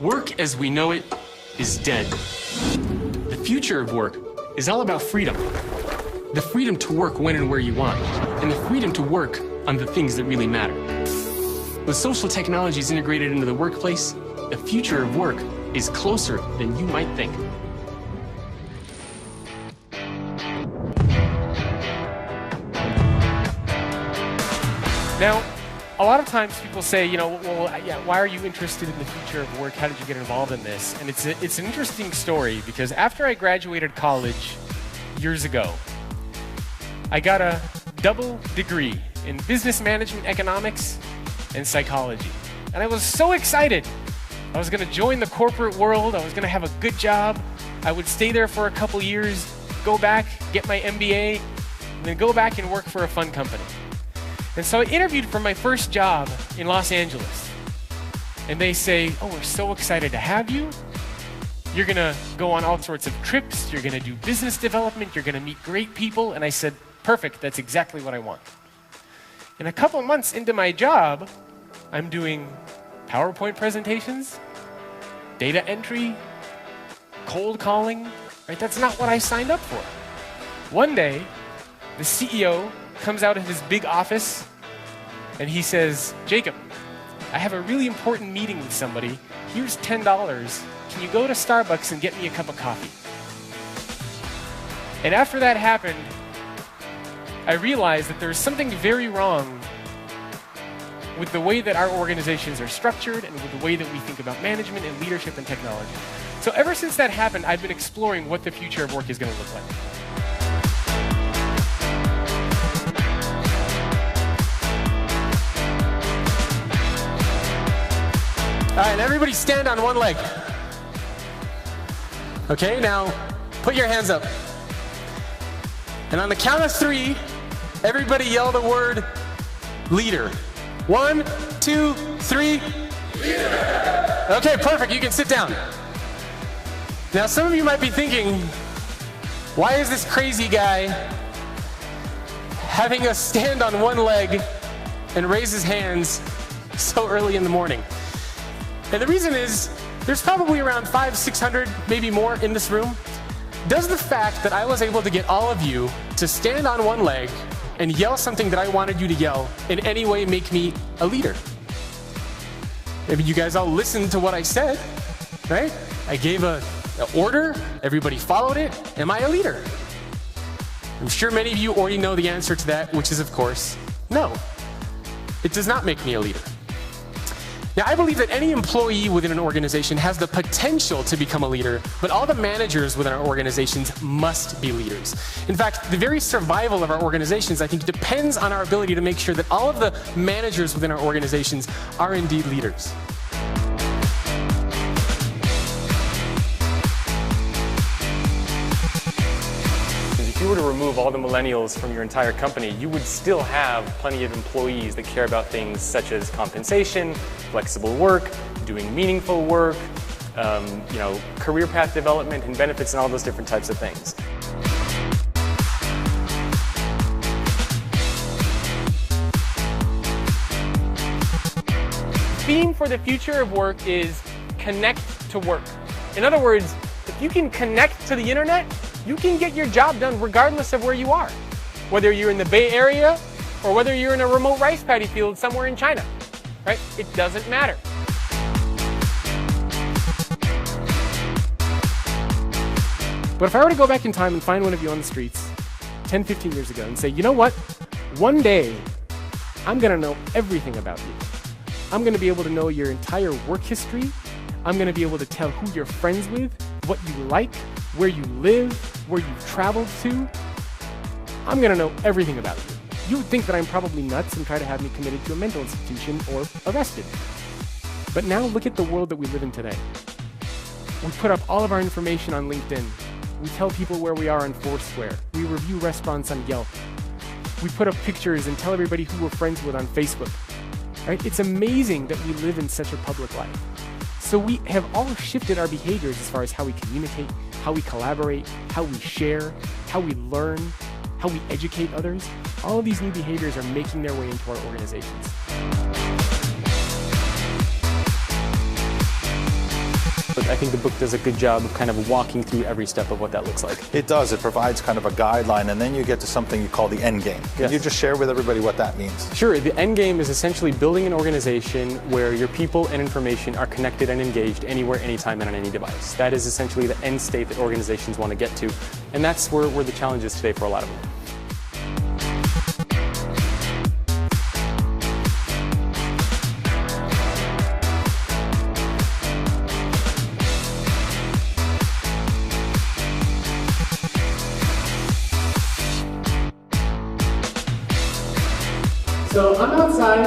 Work as we know it is dead. The future of work is all about freedom. The freedom to work when and where you want, and the freedom to work on the things that really matter. With social technologies integrated into the workplace, the future of work is closer than you might think. Now, a lot of times people say, why are you interested in the future of work? How did you get involved in this? And it's an interesting story because after I graduated college years ago, I got a double degree in business management, economics, and psychology. And I was so excited. I was going to join the corporate world. I was going to have a good job. I would stay there for a couple years, go back, get my MBA, and then go back and work for a fun company. And so I interviewed for my first job in Los Angeles. And they say, oh, we're so excited to have you. You're going to go on all sorts of trips. You're going to do business development. You're going to meet great people. And I said, perfect. That's exactly what I want. And a couple months into my job, I'm doing PowerPoint presentations, data entry, cold calling. Right? That's not what I signed up for. One day, the CEO comes out of his big office and he says, Jacob, I have a really important meeting with somebody. Here's $10. Can you go to Starbucks and get me a cup of coffee? And after that happened, I realized that there's something very wrong with the way that our organizations are structured and with the way that we think about management and leadership and technology. So ever since that happened, I've been exploring what the future of work is going to look like. All right, everybody stand on one leg. Okay, now put your hands up. And on the count of 3, everybody yell the word leader. 1, 2, 3. Leader! Okay, perfect, you can sit down. Now some of you might be thinking, why is this crazy guy having us stand on one leg and raise his hands so early in the morning? And the reason is, there's probably around 500, 600, maybe more in this room. Does the fact that I was able to get all of you to stand on one leg and yell something that I wanted you to yell in any way make me a leader? Maybe you guys all listened to what I said, right? I gave an order, everybody followed it. Am I a leader? I'm sure many of you already know the answer to that, which is, of course, no. It does not make me a leader. Now, I believe that any employee within an organization has the potential to become a leader, but all the managers within our organizations must be leaders. In fact, the very survival of our organizations, I think, depends on our ability to make sure that all of the managers within our organizations are indeed leaders. If you were to remove all the millennials from your entire company, you would still have plenty of employees that care about things such as compensation, flexible work, doing meaningful work, career path development and benefits and all those different types of things. The theme for the future of work is connect to work. In other words, if you can connect to the internet, you can get your job done regardless of where you are. Whether you're in the Bay Area or whether you're in a remote rice paddy field somewhere in China, right? It doesn't matter. But if I were to go back in time and find one of you on the streets 10, 15 years ago and say, you know what? One day, I'm going to know everything about you. I'm going to be able to know your entire work history. I'm going to be able to tell who you're friends with, what you like, where you live, where you've traveled to. I'm going to know everything about you. You would think that I'm probably nuts and try to have me committed to a mental institution or arrested. But now look at the world that we live in today. We put up all of our information on LinkedIn. We tell people where we are on Foursquare. We review restaurants on Yelp. We put up pictures and tell everybody who we're friends with on Facebook. Right? It's amazing that we live in such a public life. So we have all shifted our behaviors as far as how we communicate, how we collaborate, how we share, how we learn, how we educate others. All of these new behaviors are making their way into our organizations. But I think the book does a good job of kind of walking through every step of what that looks like. It does. It provides kind of a guideline, and then you get to something you call the end game. Can Yes. you just share with everybody what that means? Sure, the end game is essentially building an organization where your people and information are connected and engaged anywhere, anytime, and on any device. That is essentially the end state that organizations want to get to, and that's where the challenge is today for a lot of them. So I'm outside,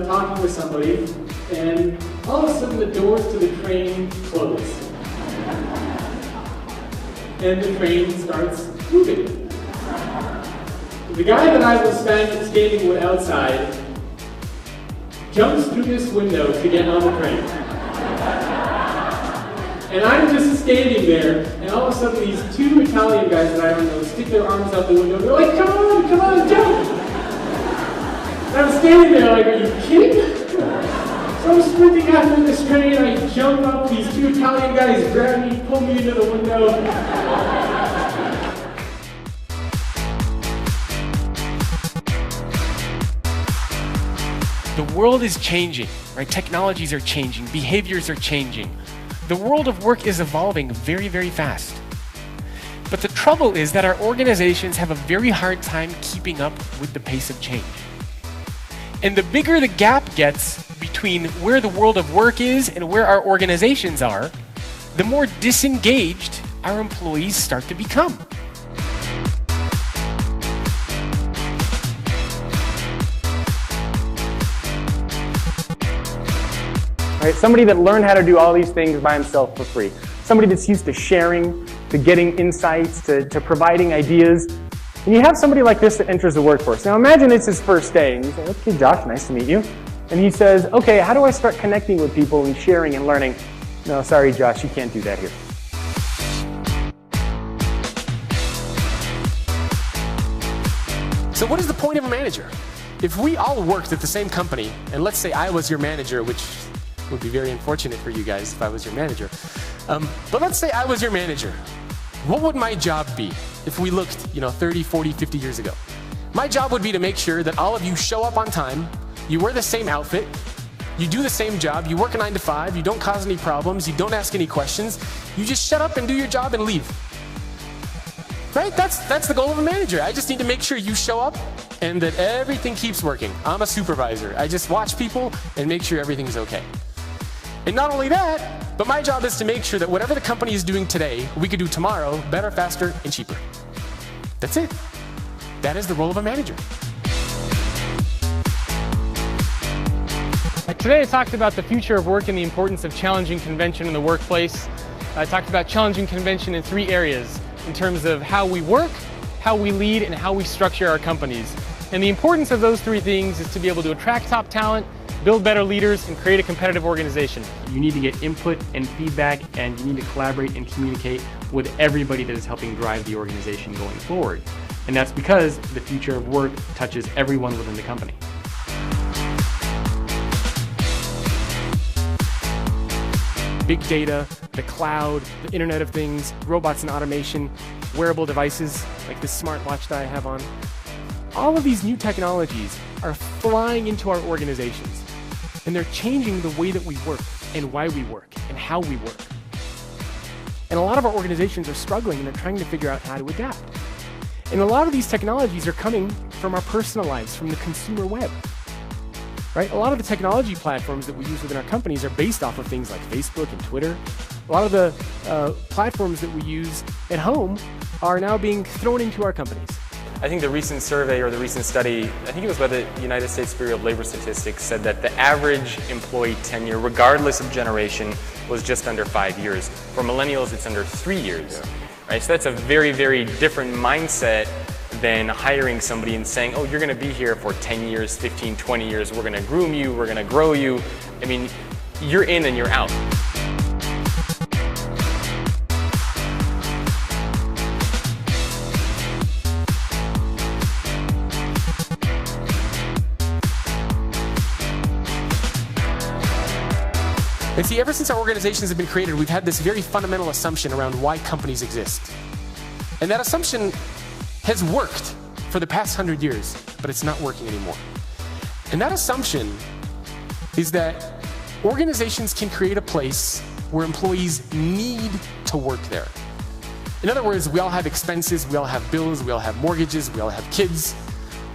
talking with somebody, and all of a sudden the doors to the train close. And the train starts moving. The guy that I was standing with outside jumps through this window to get on the train. And I'm just standing there, and all of a sudden these two Italian guys that I don't know stick their arms out the window, and they're like, come on, jump! And I'm standing there like, are you kidding? So I'm sprinting after this train, I jump up, these two Italian guys grab me, pull me into the window. The world is changing, right? Technologies are changing, behaviors are changing. The world of work is evolving very, very fast. But the trouble is that our organizations have a very hard time keeping up with the pace of change. And the bigger the gap gets between where the world of work is and where our organizations are, the more disengaged our employees start to become. Right? Somebody that learned how to do all these things by himself for free. Somebody that's used to sharing, to getting insights, to providing ideas. And you have somebody like this that enters the workforce. Now imagine it's his first day, and you say, okay, Josh, nice to meet you. And he says, okay, how do I start connecting with people and sharing and learning? No, sorry, Josh, you can't do that here. So what is the point of a manager? If we all worked at the same company, and let's say I was your manager, which would be very unfortunate for you guys if I was your manager. But let's say I was your manager. What would my job be if we looked, 30, 40, 50 years ago? My job would be to make sure that all of you show up on time, you wear the same outfit, you do the same job, you work a 9 to 5, you don't cause any problems, you don't ask any questions, you just shut up and do your job and leave. Right? That's the goal of a manager. I just need to make sure you show up and that everything keeps working. I'm a supervisor. I just watch people and make sure everything's okay. And not only that, but my job is to make sure that whatever the company is doing today, we could do tomorrow better, faster, and cheaper. That's it. That is the role of a manager. Today I talked about the future of work and the importance of challenging convention in the workplace. I talked about challenging convention in 3 areas in terms of how we work, how we lead, and how we structure our companies. And the importance of those 3 things is to be able to attract top talent, build better leaders, and create a competitive organization. You need to get input and feedback, and you need to collaborate and communicate with everybody that is helping drive the organization going forward. And that's because the future of work touches everyone within the company. Big data, the cloud, the Internet of Things, robots and automation, wearable devices like this smartwatch that I have on. All of these new technologies are flying into our organizations, and they're changing the way that we work and why we work and how we work. And a lot of our organizations are struggling and they're trying to figure out how to adapt. And a lot of these technologies are coming from our personal lives, from the consumer web. Right? A lot of the technology platforms that we use within our companies are based off of things like Facebook and Twitter. A lot of the platforms that we use at home are now being thrown into our companies. I think the recent survey or the recent study, I think it was by the United States Bureau of Labor Statistics, said that the average employee tenure, regardless of generation, was just under 5 years. For millennials, it's under 3 years. Right? So that's a very, very different mindset than hiring somebody and saying, oh, you're going to be here for 10 years, 15, 20 years, we're going to groom you, we're going to grow you. I mean, you're in and you're out. And see, ever since our organizations have been created, we've had this very fundamental assumption around why companies exist. And that assumption has worked for the past 100 years, but it's not working anymore. And that assumption is that organizations can create a place where employees need to work there. In other words, we all have expenses, we all have bills, we all have mortgages, we all have kids.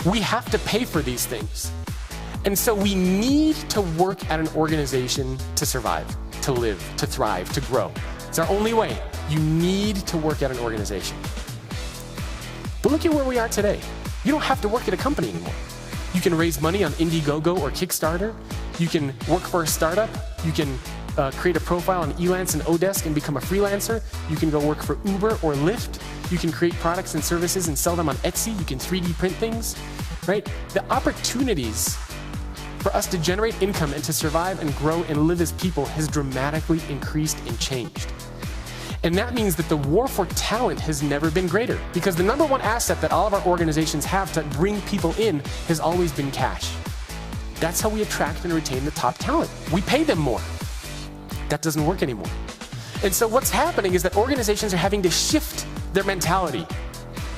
We have to pay for these things. And so we need to work at an organization to survive, to live, to thrive, to grow. It's our only way. You need to work at an organization. But look at where we are today. You don't have to work at a company anymore. You can raise money on Indiegogo or Kickstarter. You can work for a startup. You can create a profile on Elance and Odesk and become a freelancer. You can go work for Uber or Lyft. You can create products and services and sell them on Etsy. You can 3D print things, right? The opportunities for us to generate income and to survive and grow and live as people has dramatically increased and changed. And that means that the war for talent has never been greater, because the number one asset that all of our organizations have to bring people in has always been cash. That's how we attract and retain the top talent. We pay them more. That doesn't work anymore. And so what's happening is that organizations are having to shift their mentality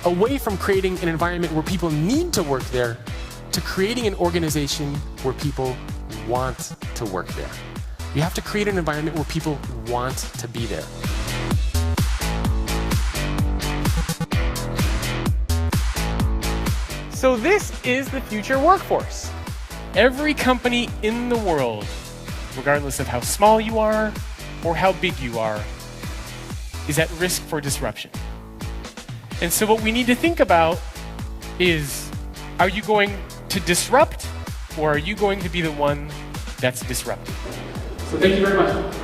away from creating an environment where people need to work there to creating an organization where people want to work there. You have to create an environment where people want to be there. So this is the future workforce. Every company in the world, regardless of how small you are or how big you are, is at risk for disruption. And so what we need to think about is, are you going to disrupt, or are you going to be the one that's disrupted? So thank you very much.